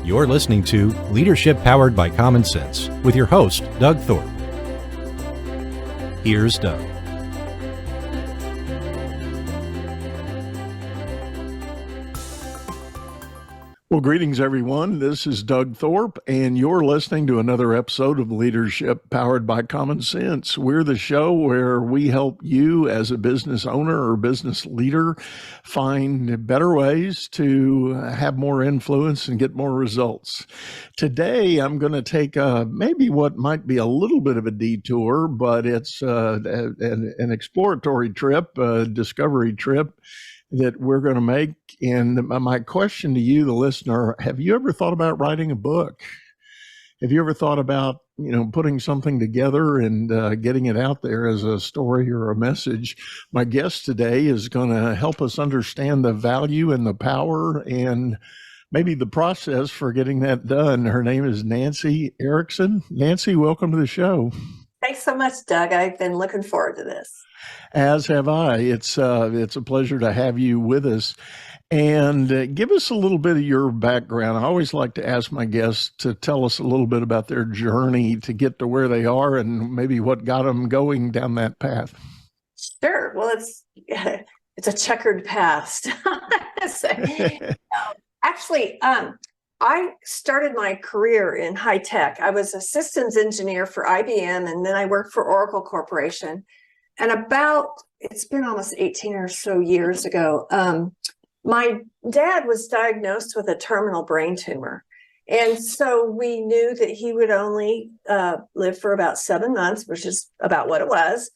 You're listening to Leadership Powered by Common Sense with your host, Doug Thorpe. Here's Doug. Well, greetings, everyone. This is Doug Thorpe, and you're listening to another episode of Leadership Powered by Common Sense. We're the show where we help you as a business owner or business leader find better ways to have more influence and get more results. Today, I'm going to take maybe what might be a little bit of a detour, but it's an exploratory trip, a discovery trip that we're going to make. And my question to you, the listener, have you ever thought about writing a book? Have you ever thought about, putting something together and getting it out there as a story or a message? My guest today is going to help us understand the value and the power and maybe the process for getting that done. Her name is Nancy Erickson. Nancy, welcome to the show. Thanks so much, Doug. I've been looking forward to this. As have I. It's a pleasure to have you with us. And give us a little bit of your background. I always like to ask my guests to tell us a little bit about their journey to get to where they are and maybe what got them going down that path. Sure. Well, it's a checkered past. Actually, I started my career in high tech. I was a systems engineer for IBM, and then I worked for Oracle Corporation. And it's been almost 18 or so years ago, my dad was diagnosed with a terminal brain tumor. And so we knew that he would only live for about 7 months, which is about what it was.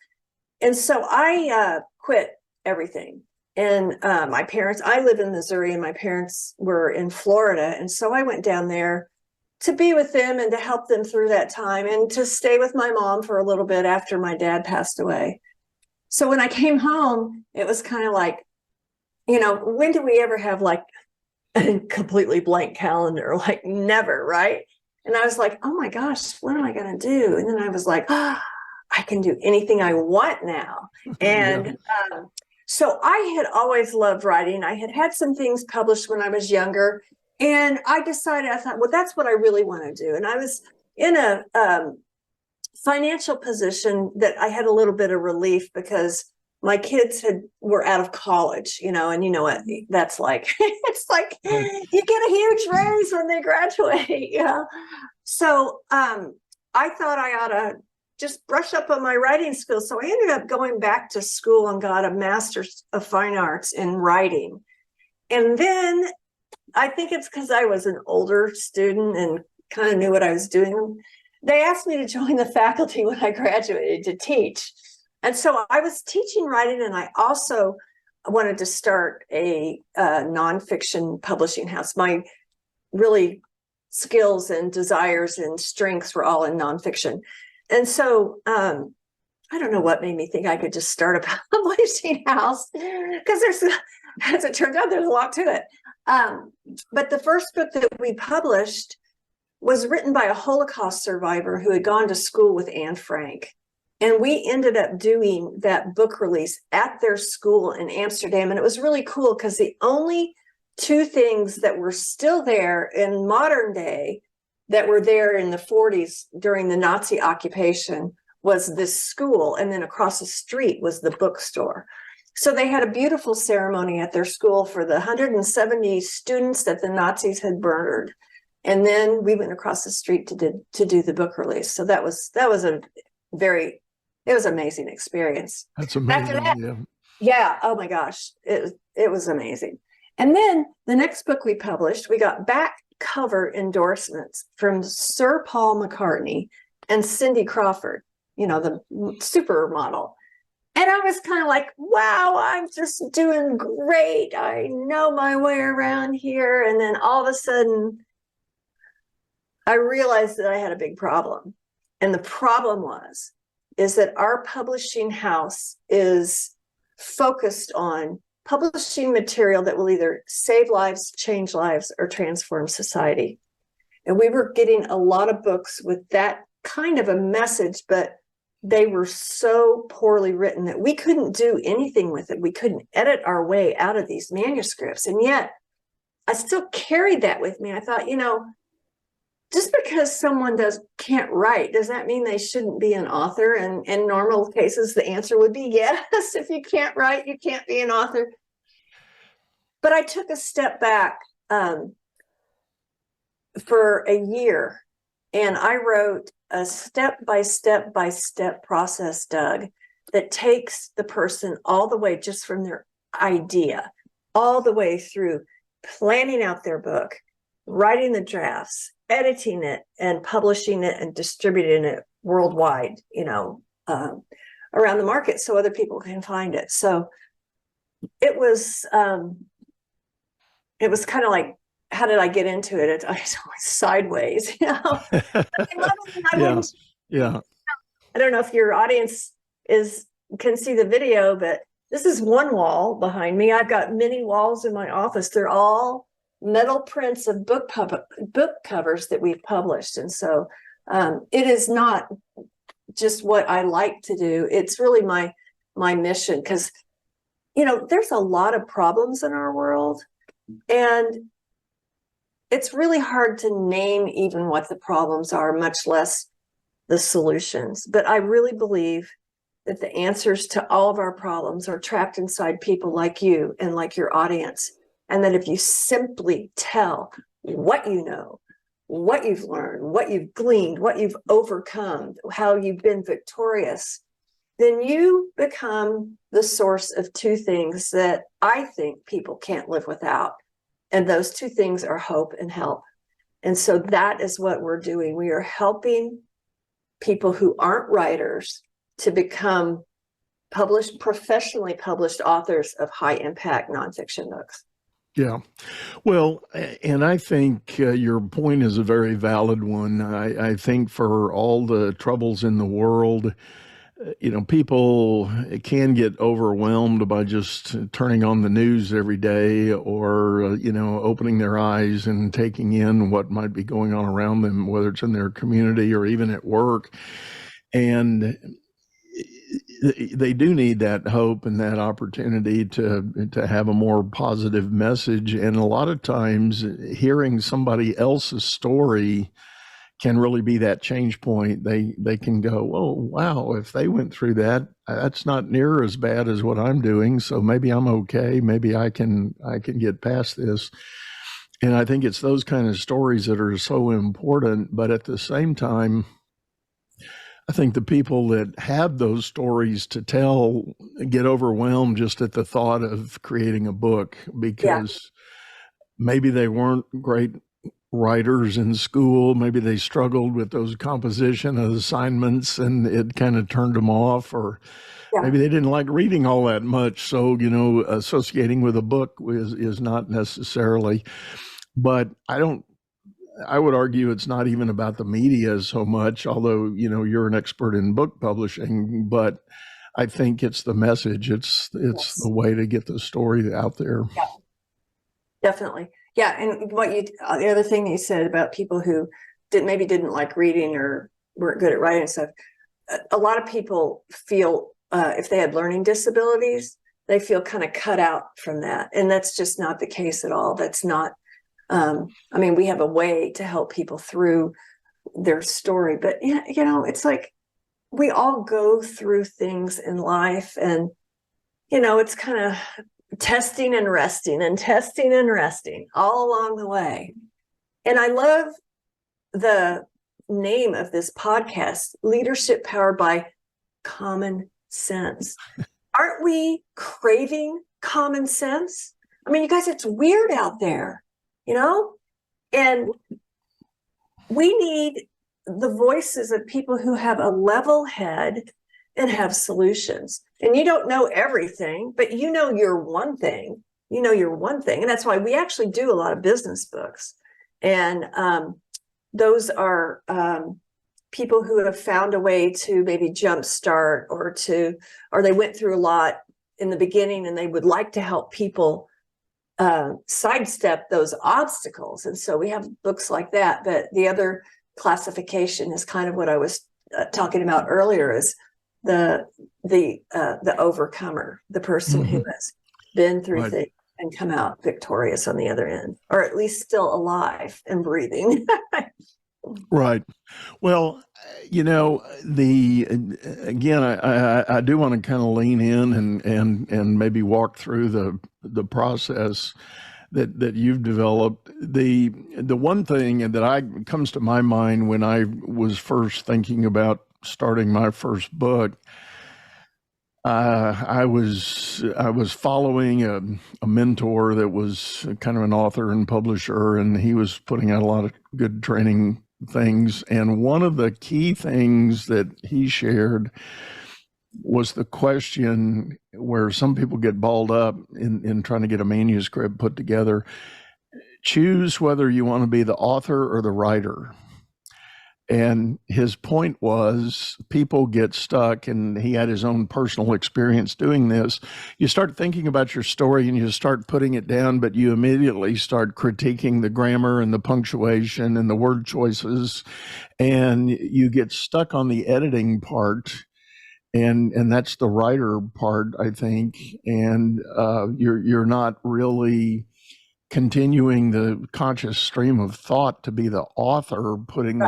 And so I quit everything. And I live in Missouri, and my parents were in Florida. And so I went down there to be with them and to help them through that time and to stay with my mom for a little bit after my dad passed away. So when I came home, it was kind of like, when do we ever have like a completely blank calendar? Like never, right? And I was like, oh my gosh, what am I going to do? And then I was like, I can do anything I want now. And so I had always loved writing. I had some things published when I was younger. And I thought, well, that's what I really want to do. And I was in a financial position that I had a little bit of relief because my kids were out of college, and you know what that's like. It's like you get a huge raise when they graduate. So I thought I ought to just brush up on my writing skills. So I ended up going back to school and got a master's of fine arts in writing. And then I think it's because I was an older student and kind of knew what I was doing. They asked me to join the faculty when I graduated to teach. And so I was teaching writing, and I also wanted to start a nonfiction publishing house. My really skills and desires and strengths were all in nonfiction. And so I don't know what made me think I could just start a publishing house, because as it turns out, there's a lot to it. But the first book that we published was written by a Holocaust survivor who had gone to school with Anne Frank. And we ended up doing that book release at their school in Amsterdam. And it was really cool because the only two things that were still there in modern day that were there in the 40s during the Nazi occupation was this school. And then across the street was the bookstore. So they had a beautiful ceremony at their school for the 170 students that the Nazis had murdered. And then we went across the street to do the book release. So that was it was an amazing experience. That's amazing. After that, yeah. Oh my gosh. It was amazing. And then the next book we published, we got back cover endorsements from Sir Paul McCartney and Cindy Crawford, the supermodel. And I was kind of like, wow, I'm just doing great. I know my way around here. And then all of a sudden, I realized that I had a big problem. And the problem is that our publishing house is focused on publishing material that will either save lives, change lives, or transform society. And we were getting a lot of books with that kind of a message, but they were so poorly written that we couldn't do anything with it. We couldn't edit our way out of these manuscripts. And yet I still carried that with me. I thought, just because someone can't write, does that mean they shouldn't be an author? And in normal cases, the answer would be yes. If you can't write, you can't be an author. But I took a step back for a year, and I wrote a step-by-step process, Doug, that takes the person all the way just from their idea, all the way through planning out their book, writing the drafts, editing it, and publishing it and distributing it worldwide, around the market so other people can find it. So it was kind of like, how did I get into it? It's always sideways, I love it. Yeah. I don't know if your audience can see the video, but this is one wall behind me. I've got many walls in my office. They're all metal prints of book covers that we've published. And so it is not just what I like to do. It's really my mission, because, there's a lot of problems in our world, and it's really hard to name even what the problems are, much less the solutions. But I really believe that the answers to all of our problems are trapped inside people like you and like your audience. And that if you simply tell what you know, what you've learned, what you've gleaned, what you've overcome, how you've been victorious, then you become the source of two things that I think people can't live without. And those two things are hope and help. And so that is what we're doing. We are helping people who aren't writers to become professionally published authors of high impact nonfiction books. Yeah. Well, and I think your point is a very valid one. I think for all the troubles in the world, people can get overwhelmed by just turning on the news every day, or, opening their eyes and taking in what might be going on around them, whether it's in their community or even at work. And they do need that hope and that opportunity to have a more positive message. And a lot of times hearing somebody else's story can really be that change point. They can go, oh, wow, if they went through that, that's not near as bad as what I'm doing. So maybe I'm okay. Maybe I can get past this. And I think it's those kind of stories that are so important. But at the same time, I think the people that have those stories to tell get overwhelmed just at the thought of creating a book, because maybe they weren't great writers in school. Maybe they struggled with those composition assignments and it kind of turned them off, or maybe they didn't like reading all that much. So, associating with a book is not necessarily, but I would argue it's not even about the media so much, although, you're an expert in book publishing, but I think it's the message. It's the way to get the story out there. Yeah, definitely. Yeah. And the other thing you said about people who didn't like reading or weren't good at writing and stuff, a lot of people feel if they had learning disabilities, they feel kind of cut out from that. And that's just not the case at all. That's not, we have a way to help people through their story, but it's like we all go through things in life, and, it's kind of testing and resting all along the way. And I love the name of this podcast, Leadership Powered by Common Sense. Aren't we craving common sense? You guys, it's weird out there. And we need the voices of people who have a level head and have solutions. And you don't know everything, but you're one thing. And that's why we actually do a lot of business books. And those are people who have found a way to maybe jumpstart or they went through a lot in the beginning and they would like to help people sidestep those obstacles. And so we have books like that. But the other classification is kind of what I was talking about earlier, is the overcomer, the person who has been through things, and come out victorious on the other end, or at least still alive and breathing. Right. Well, again, I do want to kind of lean in and maybe walk through the process that you've developed. The one thing that comes to my mind when I was first thinking about starting my first book, I was following a mentor that was kind of an author and publisher, and he was putting out a lot of good training things. And one of the key things that he shared was the question where some people get balled up in trying to get a manuscript put together. Choose whether you want to be the author or the writer. And his point was people get stuck, and he had his own personal experience doing this. You start thinking about your story and you start putting it down, but you immediately start critiquing the grammar and the punctuation and the word choices, and you get stuck on the editing part. And that's the writer part, I think. And you're not really continuing the conscious stream of thought to be the author putting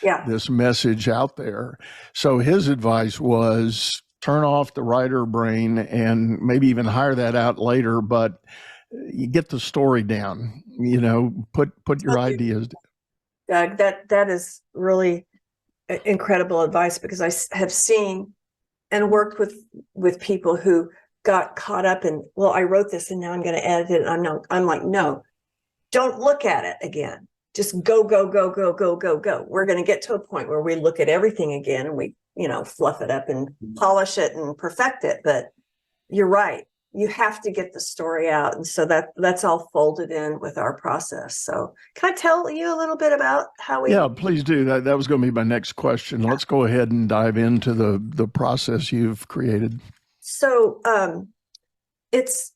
Right. this message out there. So his advice was turn off the writer brain and maybe even hire that out later, but you get the story down, put your ideas. Doug, that is really incredible advice, because I have seen and worked with people who got caught up in, well, I wrote this and now I'm going to edit it. I'm like, no, don't look at it again. Just go, go, go, go, go, go, go. We're going to get to a point where we look at everything again and we, fluff it up and polish it and perfect it. But you're right. You have to get the story out. And so that's all folded in with our process. So can I tell you a little bit about how we... Yeah, please do. That was going to be my next question. Yeah. Let's go ahead and dive into the process you've created. So it's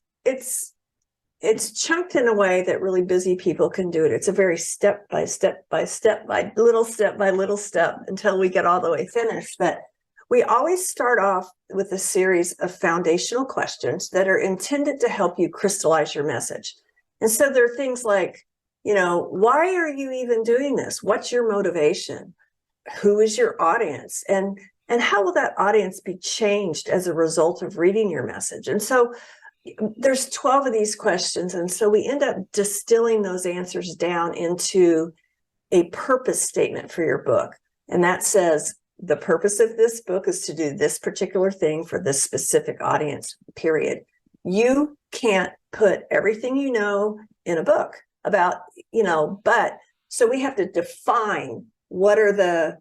chunked in a way that really busy people can do it. It's a very step by little step until we get all the way finished. But we always start off with a series of foundational questions that are intended to help you crystallize your message. And so there are things like, why are you even doing this? What's your motivation? Who is your audience? And how will that audience be changed as a result of reading your message? And so there's 12 of these questions. And so we end up distilling those answers down into a purpose statement for your book. And that says, the purpose of this book is to do this particular thing for this specific audience, period. You can't put everything you know in a book about, but so we have to define what are the,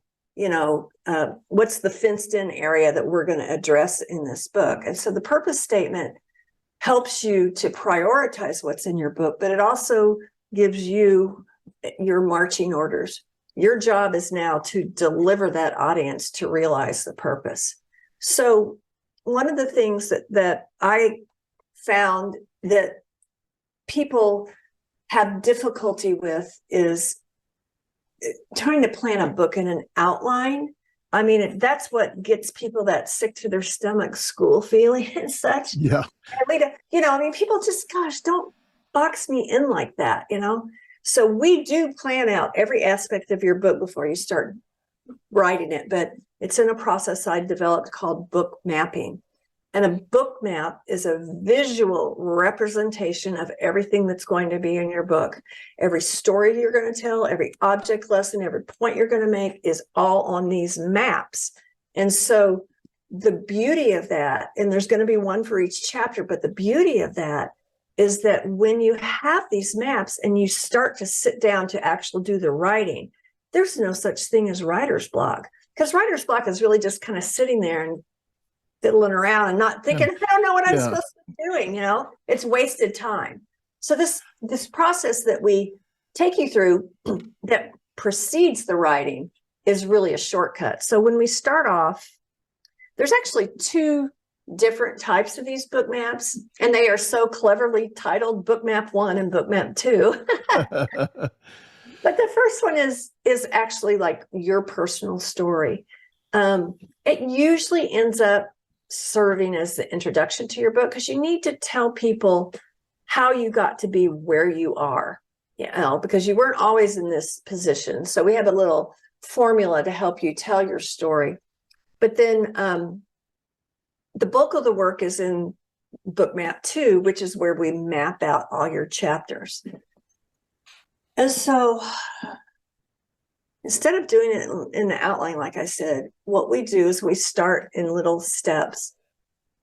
what's the fenced in area that we're going to address in this book. And so the purpose statement helps you to prioritize what's in your book, but it also gives you your marching orders. Your job is now to deliver that audience to realize the purpose. So one of the things that I found that people have difficulty with is trying to plan a book in an outline. I mean, that's what gets people that sick to their stomach school feeling and such. Yeah. People just, gosh, don't box me in like that, So we do plan out every aspect of your book before you start writing it, but it's in a process I developed called book mapping. And a book map is a visual representation of everything that's going to be in your book. Every story you're going to tell, every object lesson, every point you're going to make is all on these maps. And so the beauty of that, and there's going to be one for each chapter, but the beauty of that is that when you have these maps and you start to sit down to actually do the writing, there's no such thing as writer's block, because writer's block is really just kind of sitting there and fiddling around and not thinking, I don't know what I'm supposed to be doing, it's wasted time. So this process that we take you through that precedes the writing is really a shortcut. So when we start off, there's actually two different types of these book maps, and they are so cleverly titled Book Map 1 and Book Map 2. But the first one is actually like your personal story. It usually ends up serving as the introduction to your book, because you need to tell people how you got to be where you are, because you weren't always in this position. So we have a little formula to help you tell your story. But then the bulk of the work is in Book Map 2, which is where we map out all your chapters. And so instead of doing it in the outline, like I said, what we do is we start in little steps.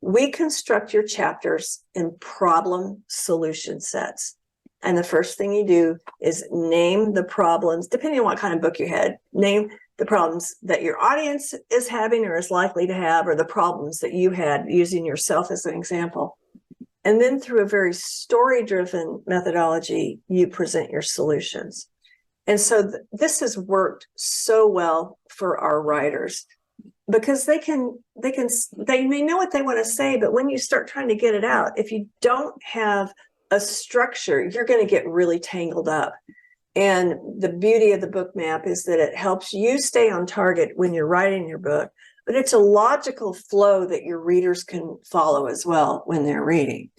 We construct your chapters in problem solution sets. And the first thing you do is name the problems, depending on what kind of book you had, name the problems that your audience is having or is likely to have, or the problems that you had, using yourself as an example. And then through a very story-driven methodology, you present your solutions. And so this has worked so well for our writers, because they may know what they want to say, but when you start trying to get it out, if you don't have a structure, you're going to get really tangled up. And the beauty of the book map is that it helps you stay on target when you're writing your book, but it's a logical flow that your readers can follow as well when they're reading.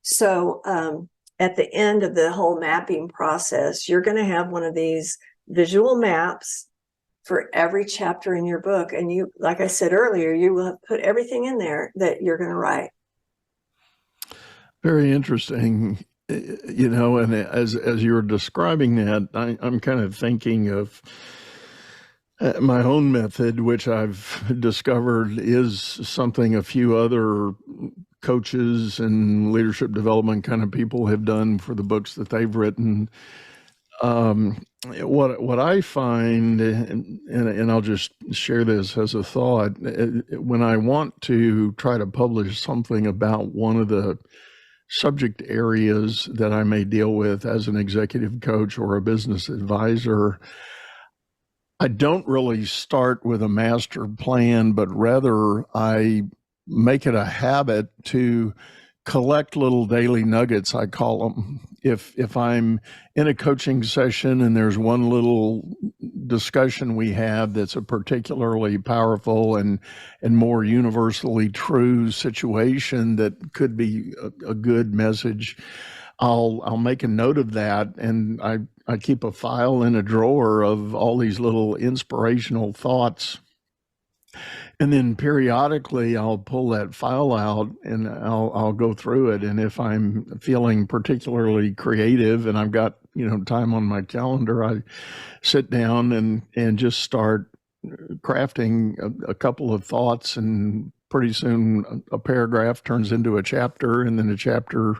So at the end of the whole mapping process, you're going to have one of these visual maps for every chapter in your book. And you, like I said earlier, you will have put everything in there that you're going to write. Very interesting. And as you were describing that, I'm kind of thinking of my own method, which I've discovered is something a few other coaches and leadership development kind of people have done for the books that they've written. What I find, and I'll just share this as a thought, when I want to try to publish something about one of the subject areas that I may deal with as an executive coach or a business advisor, I don't really start with a master plan, but rather I make it a habit to collect little daily nuggets, I call them. If I'm in a coaching session and there's one little discussion we have that's a particularly powerful and more universally true situation that could be a good message, I'll make a note of that, and I keep a file in a drawer of all these little inspirational thoughts. And then periodically I'll pull that file out and I'll go through it. And if I'm feeling particularly creative and I've got, time on my calendar, I sit down and just start crafting a couple of thoughts, and pretty soon a paragraph turns into a chapter, and then a chapter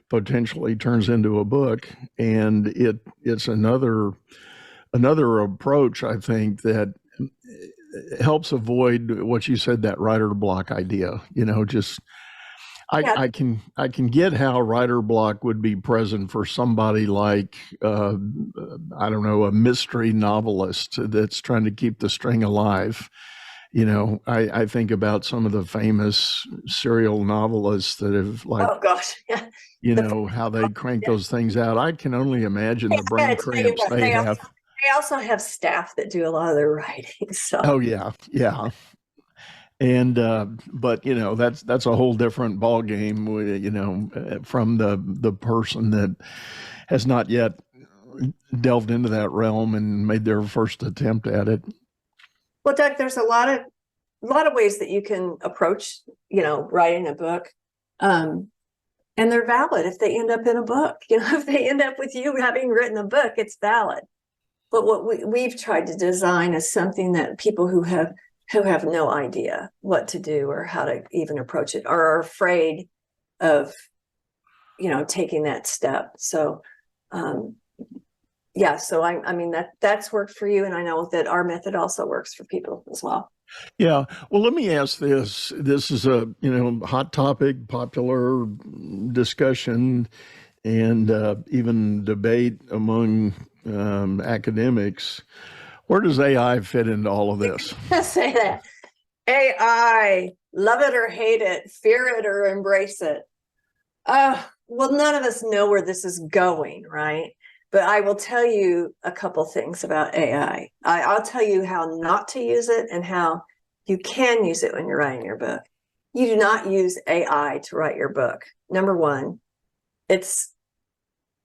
potentially turns into a book. And it's another approach, I think, that helps avoid what you said, that writer block idea. I can get how writer block would be present for somebody like I don't know, a mystery novelist that's trying to keep the string alive. I think about some of the famous serial novelists that have, like, oh gosh, yeah, how they crank those things out. I can only imagine the brain cramps they have. They also have staff that do a lot of their writing. So. Oh yeah. And but that's a whole different ball game. From the person that has not yet delved into that realm and made their first attempt at it. Well, Doug, there's a lot of ways that you can approach writing a book, and they're valid if they end up in a book. If they end up with you having written a book, it's valid. But what we've tried to design is something that people who have no idea what to do or how to even approach it, or are afraid of, taking that step. So, so I mean, that's worked for you. And I know that our method also works for people as well. Yeah. Well, let me ask this. This is a, hot topic, popular discussion, and even debate among academics. Where does AI fit into all of this? Say that. AI, love it or hate it, fear it or embrace it. Well, none of us know where this is going, right? But I will tell you a couple things about AI. I'll tell you how not to use it and how you can use it when you're writing your book. You do not use AI to write your book. Number one, it's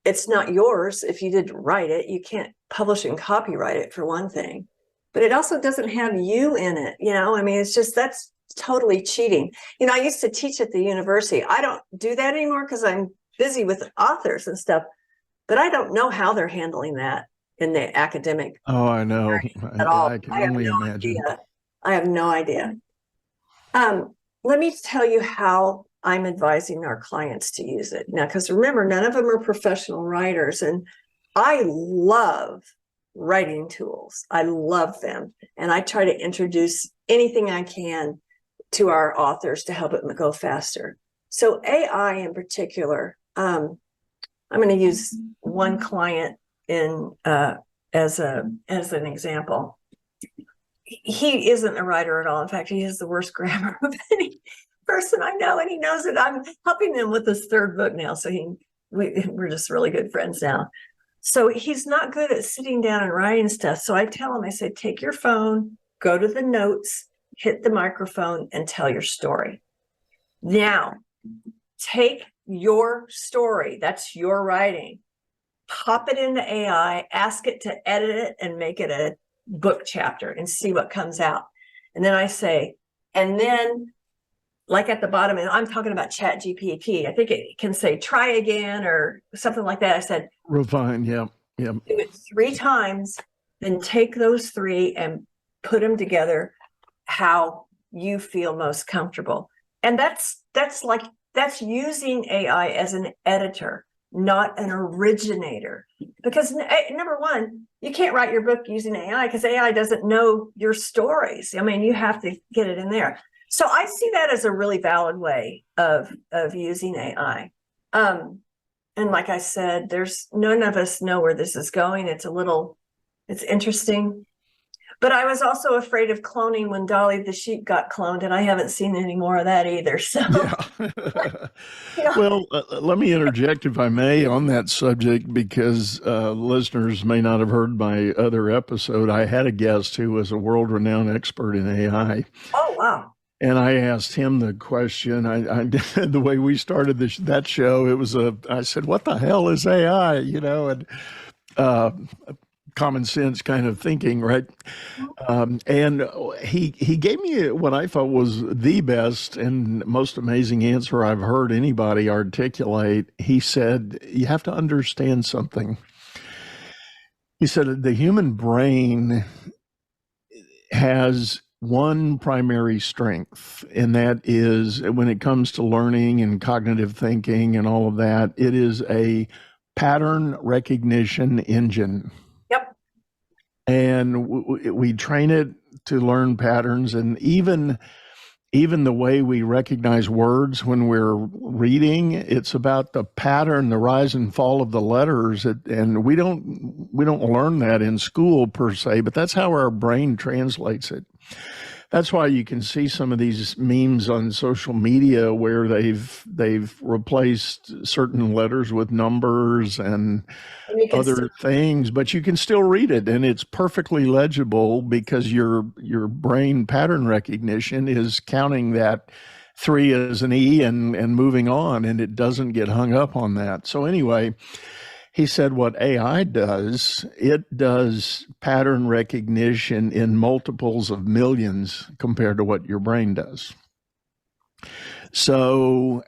it's not yours if you didn't write it. You can't publish and copyright it, for one thing. But it also doesn't have you in it. I mean, it's just, that's totally cheating. I used to teach at the university. I don't do that anymore because I'm busy with authors and stuff, but I don't know how they're handling that in the academic. Oh, I know. At all. I can only imagine. I have no idea. Let me tell you how I'm advising our clients to use it now, because remember, none of them are professional writers, and I love writing tools. I love them, and I try to introduce anything I can to our authors to help it go faster. So AI in particular, I'm going to use one client as an example. He isn't a writer at all. In fact, he has the worst grammar of any person I know, and he knows it. I'm helping him with his third book now, so we're just really good friends now. So he's not good at sitting down and writing stuff. So I tell him, I say, take your phone, go to the notes, hit the microphone, and tell your story. Now, take your story, that's your writing, pop it into AI, ask it to edit it and make it a book chapter and see what comes out. And then I say, and then like at the bottom, and I'm talking about Chat GPT, I think it can say try again or something like that. I said, refine, yeah. Do it 3 times, then take those 3 and put them together how you feel most comfortable. And that's using AI as an editor, not an originator. Because number one, you can't write your book using AI because AI doesn't know your stories. I mean, you have to get it in there. So I see that as a really valid way of using AI. And like I said, there's none of us know where this is going. It's interesting. But I was also afraid of cloning when Dolly the sheep got cloned, and I haven't seen any more of that either. So, Well, let me interject, if I may, on that subject, because listeners may not have heard my other episode. I had a guest who was a world-renowned expert in AI. Oh, wow. And I asked him the question. I did the way we started that show. It was I said, "What the hell is AI?" And common sense kind of thinking, right? And he gave me what I thought was the best and most amazing answer I've heard anybody articulate. He said, "You have to understand something." He said, "The human brain has one primary strength, and that is when it comes to learning and cognitive thinking and all of that, it is a pattern recognition engine." Yep. And we train it to learn patterns, and even the way we recognize words when we're reading, it's about the pattern, the rise and fall of the letters, and we don't learn that in school per se, but that's how our brain translates it. That's why you can see some of these memes on social media where they've replaced certain letters with numbers and other things, but you can still read it, and it's perfectly legible because your brain pattern recognition is counting that 3 as an E and moving on, and it doesn't get hung up on that. So anyway, he said what AI does, it does pattern recognition in multiples of millions compared to what your brain does. So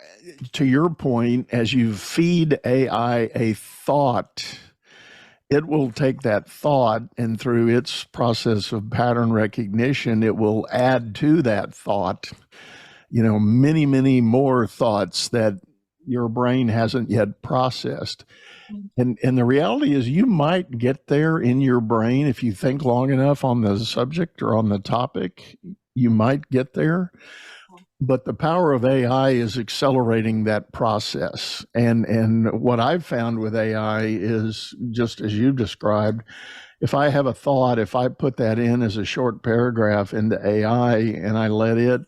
to your point, as you feed AI a thought, it will take that thought, and through its process of pattern recognition, it will add to that thought, many, many more thoughts that your brain hasn't yet processed. And the reality is you might get there in your brain if you think long enough on the subject or on the topic, you might get there. But the power of AI is accelerating that process. And what I've found with AI is, just as you've described, if I have a thought, if I put that in as a short paragraph into AI and I let it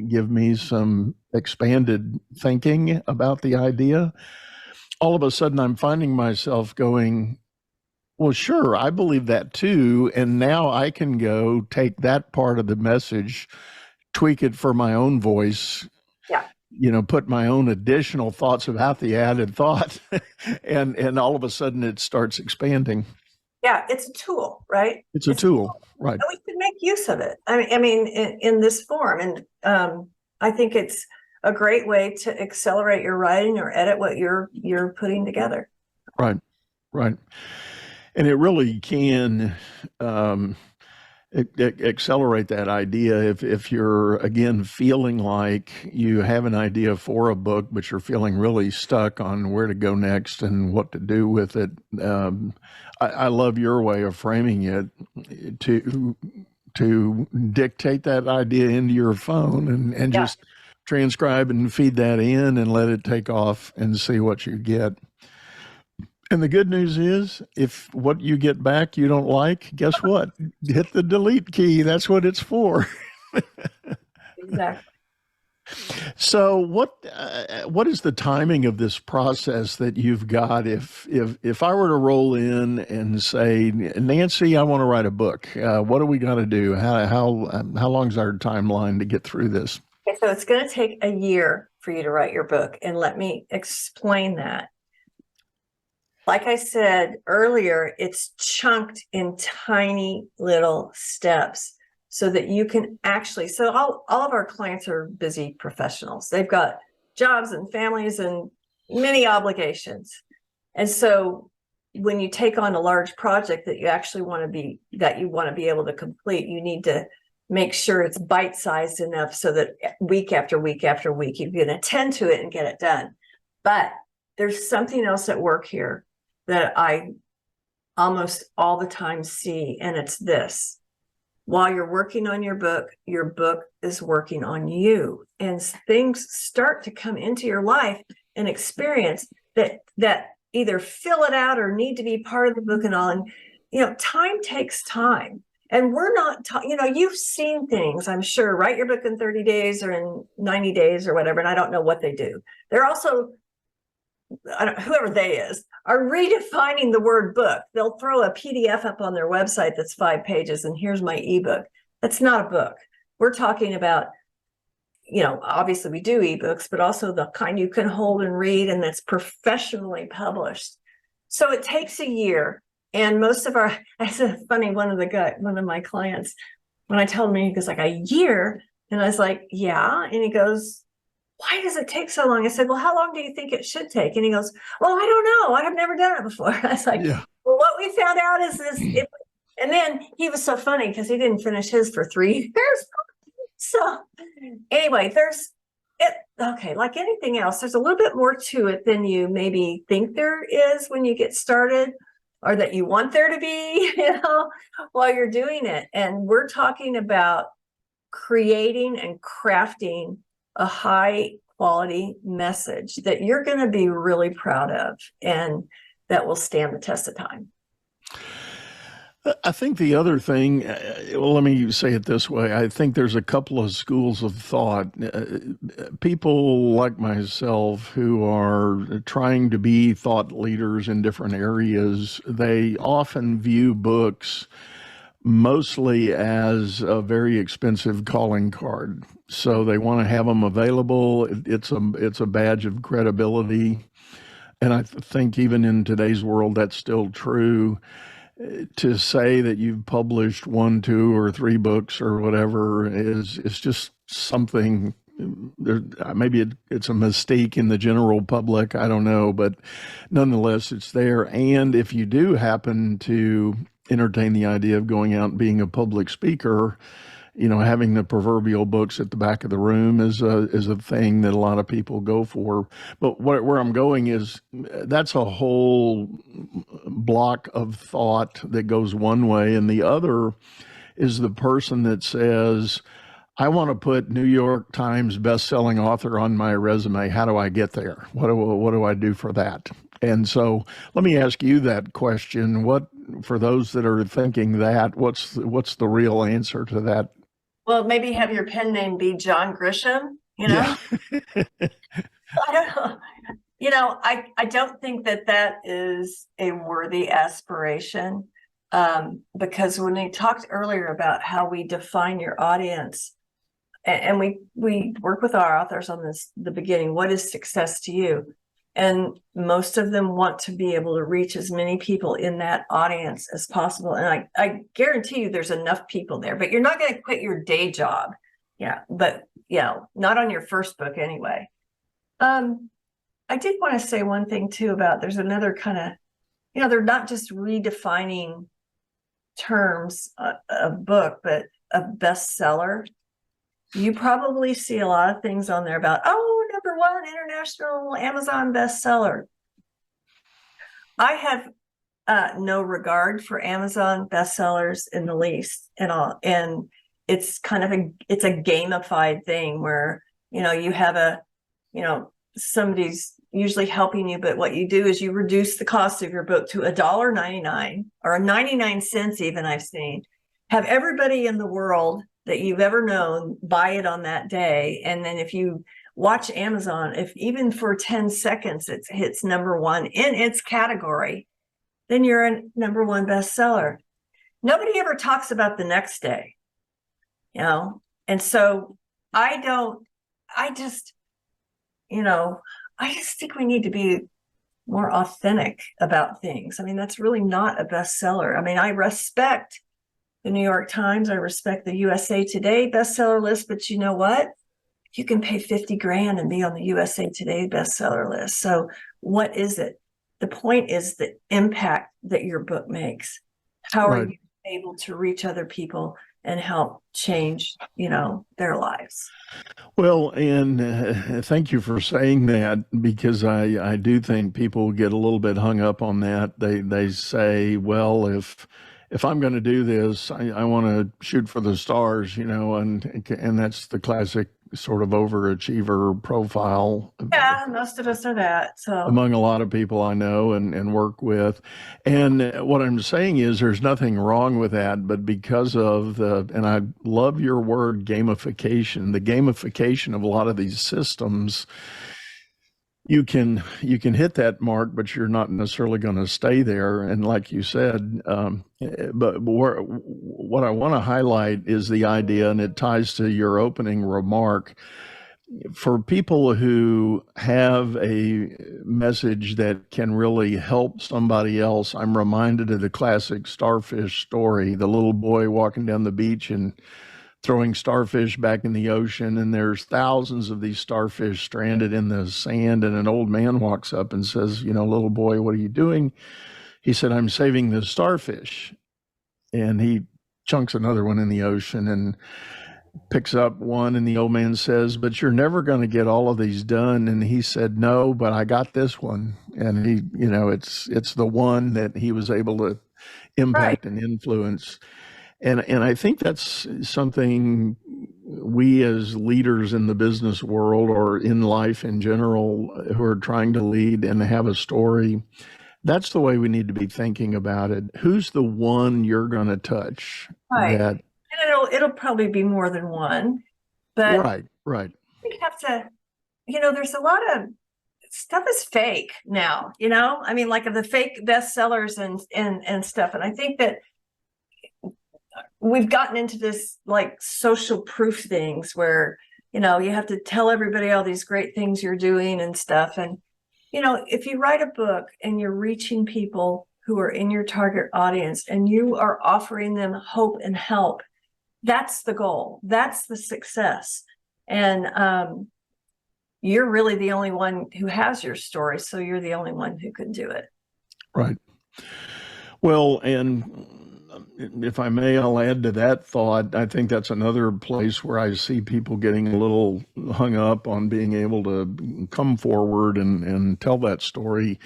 give me some expanded thinking about the idea, all of a sudden I'm finding myself going, well, sure, I believe that too. And now I can go take that part of the message, tweak it for my own voice, yeah, put my own additional thoughts about the added thought, and all of a sudden it starts expanding. Yeah, it's a tool, right? It's a tool, right? And we can make use of it. I mean, in this form, and I think it's a great way to accelerate your writing or edit what you're putting together. Right, right, and it really can accelerate that idea if you're again feeling like you have an idea for a book, but you're feeling really stuck on where to go next and what to do with it. I love your way of framing it to dictate that idea into your phone and just transcribe and feed that in and let it take off and see what you get. And the good news is, if what you get back you don't like, guess what? Hit the delete key. That's what it's for. Exactly. So, what is the timing of this process that you've got? If I were to roll in and say, Nancy, I want to write a book. What do we got to do? How long is our timeline to get through this? Okay, so it's going to take a year for you to write your book, and let me explain that. Like I said earlier, it's chunked in tiny little steps so that you can actually, so all of our clients are busy professionals. They've got jobs and families and many obligations. And so when you take on a large project that you actually want to be able to complete, you need to make sure it's bite-sized enough so that week after week after week, you can attend to it and get it done. But there's something else at work here that I almost all the time see, and it's this. While you're working on your book is working on you, and things start to come into your life and experience that either fill it out or need to be part of the book and all. And time takes time, and we're not you've seen things, I'm sure. Write your book in 30 days or in 90 days or whatever, and I don't know what they do. They're also, whoever they is, are redefining the word book. They'll throw a PDF up on their website that's 5 pages, and here's my ebook. That's not a book. We're talking about, obviously we do ebooks, but also the kind you can hold and read and that's professionally published. So it takes a year. And most of it's funny, one of my clients, when I told him, he goes like, a year? And I was like, yeah. And he goes, why does it take so long? I said, well, how long do you think it should take? And he goes, well, I don't know. I have never done it before. I was like, well, what we found out is this. And then he was so funny because he didn't finish his for 3 years. So anyway, like anything else, there's a little bit more to it than you maybe think there is when you get started, or that you want there to be, while you're doing it. And we're talking about creating and crafting a high quality message that you're going to be really proud of and that will stand the test of time. I think the other thing, let me say it this way. I think there's a couple of schools of thought. People like myself who are trying to be thought leaders in different areas, they often view books mostly as a very expensive calling card. So they want to have them available. It's a badge of credibility. And I think even in today's world, that's still true. To say that you've published 1, 2, or 3 books or whatever is just something. Maybe it's a mistake in the general public. I don't know, but nonetheless, it's there. And if you do happen to entertain the idea of going out and being a public speaker, having the proverbial books at the back of the room is a thing that a lot of people go for. But where I'm going is that's a whole block of thought that goes one way, and the other is the person that says, I want to put New York Times best-selling author on my resume. How do I get there? What do I do for that? And so let me ask you that question. What, for those that are thinking that, what's the real answer to that? Well, maybe have your pen name be John Grisham, Yeah. I don't know. I don't think that is a worthy aspiration, because when we talked earlier about how we define your audience, and we work with our authors on this, the beginning, what is success to you? And most of them want to be able to reach as many people in that audience as possible. And I guarantee you there's enough people there, but you're not going to quit your day job. Yeah. But not on your first book anyway. I did want to say one thing too about, there's another kind of, they're not just redefining terms of book, but a bestseller. You probably see a lot of things on there about, #1 international Amazon bestseller. I have no regard for Amazon bestsellers in the least at all. And it's kind of it's a gamified thing where, you have somebody's usually helping you, but what you do is you reduce the cost of your book to $1.99 or 99 cents even, I've seen. Have everybody in the world that you've ever known buy it on that day. And then if you watch Amazon, if even for 10 seconds it hits #1 in its category, then you're a #1 bestseller. Nobody ever talks about the next day, and so I just think we need to be more authentic about things. I mean, that's really not a bestseller. I mean, I respect the New York Times, I respect the USA Today bestseller list, but you know what? You can pay $50,000 and be on the USA Today bestseller list. So what is it? The point is the impact that your book makes. How are you able to reach other people and help change, their lives? Well, and thank you for saying that, because I do think people get a little bit hung up on that. They say, well, if I'm going to do this, I want to shoot for the stars, and that's the classic sort of overachiever profile. Yeah, most of us are that. So among a lot of people I know and work with. And what I'm saying is there's nothing wrong with that, but because of and I love your word gamification, the gamification of a lot of these systems, you can hit that mark, but you're not necessarily going to stay there. And like you said, but what I want to highlight is the idea, and it ties to your opening remark. For people who have a message that can really help somebody else, I'm reminded of the classic starfish story, the little boy walking down the beach and throwing starfish back in the ocean, and there's thousands of these starfish stranded in the sand, and an old man walks up and says, little boy, what are you doing? He said, I'm saving the starfish. And he chunks another one in the ocean and picks up one, and the old man says, but you're never going to get all of these done. And he said, no, but I got this one. And he, it's the one that he was able to impact and influence. And I think that's something we as leaders in the business world or in life in general who are trying to lead and have a story, that's the way we need to be thinking about it. Who's the one you're going to touch? Right. And it'll probably be more than one. But right. We have to, there's a lot of stuff is fake now, I mean, like of the fake bestsellers and stuff. And I think that we've gotten into this like social proof things where, you have to tell everybody all these great things you're doing and stuff. And, if you write a book and you're reaching people who are in your target audience and you are offering them hope and help, that's the goal. That's the success. And you're really the only one who has your story. So you're the only one who can do it. Right. Well, and if I may, I'll add to that thought. I think that's another place where I see people getting a little hung up on being able to come forward and tell that story.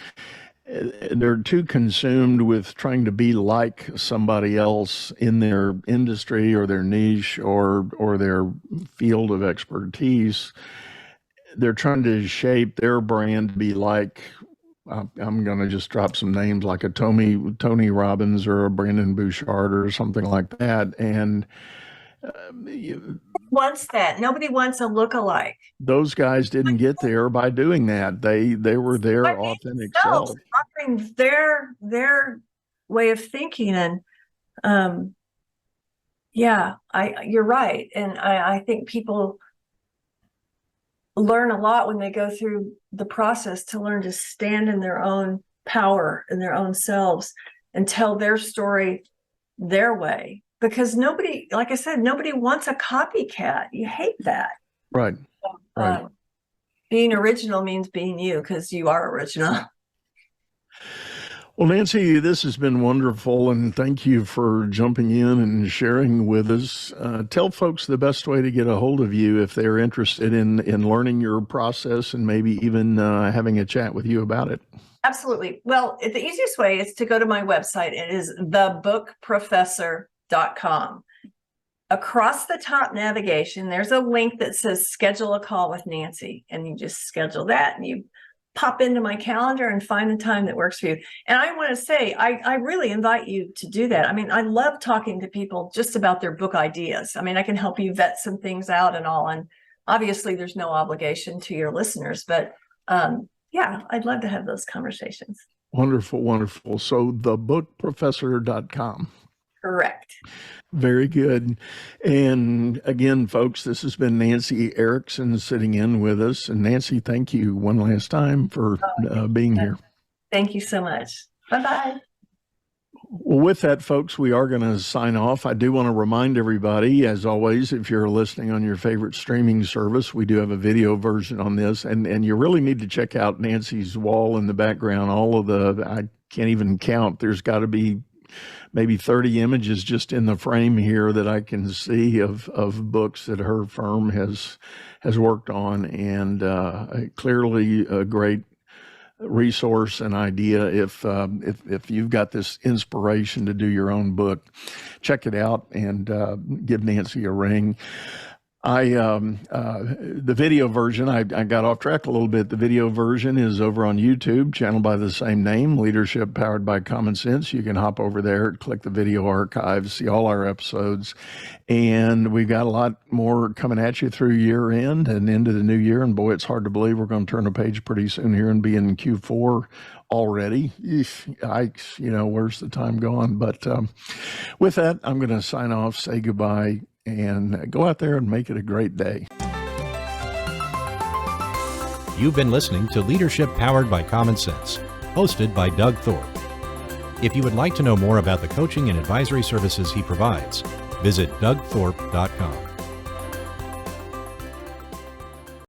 They're too consumed with trying to be like somebody else in their industry or their niche or their field of expertise. They're trying to shape their brand to be like, I'm going to just drop some names like a Tony Robbins or a Brandon Bouchard or something like that. And wants that. Nobody wants a lookalike. Those guys didn't get there by doing that. They were their authentic self, offering their way of thinking. And Yeah, you're right. And I think people learn a lot when they go through the process to learn to stand in their own power, in their own selves, and tell their story their way. Because nobody, like I said, nobody wants a copycat. You hate that. Right. Right. Being original means being you, because you are original. Well, Nancy, this has been wonderful, and thank you for jumping in and sharing with us. Tell folks the best way to get a hold of you if they're interested in learning your process and maybe even having a chat with you about it. Absolutely. Well, the easiest way is to go to my website. It is thebookprofessor.com. Across the top navigation, there's a link that says schedule a call with Nancy, and you just schedule that and you pop into my calendar and find the time that works for you. And I want to say, I really invite you to do that. I mean, I love talking to people just about their book ideas. I mean, I can help you vet some things out and all. And obviously there's no obligation to your listeners, but yeah, I'd love to have those conversations. Wonderful, wonderful. So thebookprofessor.com. Correct. Very good. And again, folks, this has been Nancy Erickson sitting in with us. And Nancy, thank you one last time for being here. Thank you so much. Bye-bye. Well, with that, folks, we are going to sign off. I do want to remind everybody, as always, if you're listening on your favorite streaming service, we do have a video version on this. And you really need to check out Nancy's wall in the background. All of I can't even count. There's got to be maybe 30 images just in the frame here that I can see of books that her firm has worked on, and clearly a great resource and idea if you've got this inspiration to do your own book. Check it out and give Nancy a ring. The video version, I got off track a little bit. The video version is over on YouTube, channel by the same name, Leadership Powered by Common Sense. You can hop over there, click the video archives, see all our episodes. And we've got a lot more coming at you through year end and into the new year. And boy, it's hard to believe we're going to turn a page pretty soon here and be in Q4 already. Yikes, where's the time gone? But with that, I'm going to sign off, say goodbye, and go out there and make it a great day. You've been listening to Leadership Powered by Common Sense, hosted by Doug Thorpe. If you would like to know more about the coaching and advisory services he provides, visit dougthorpe.com.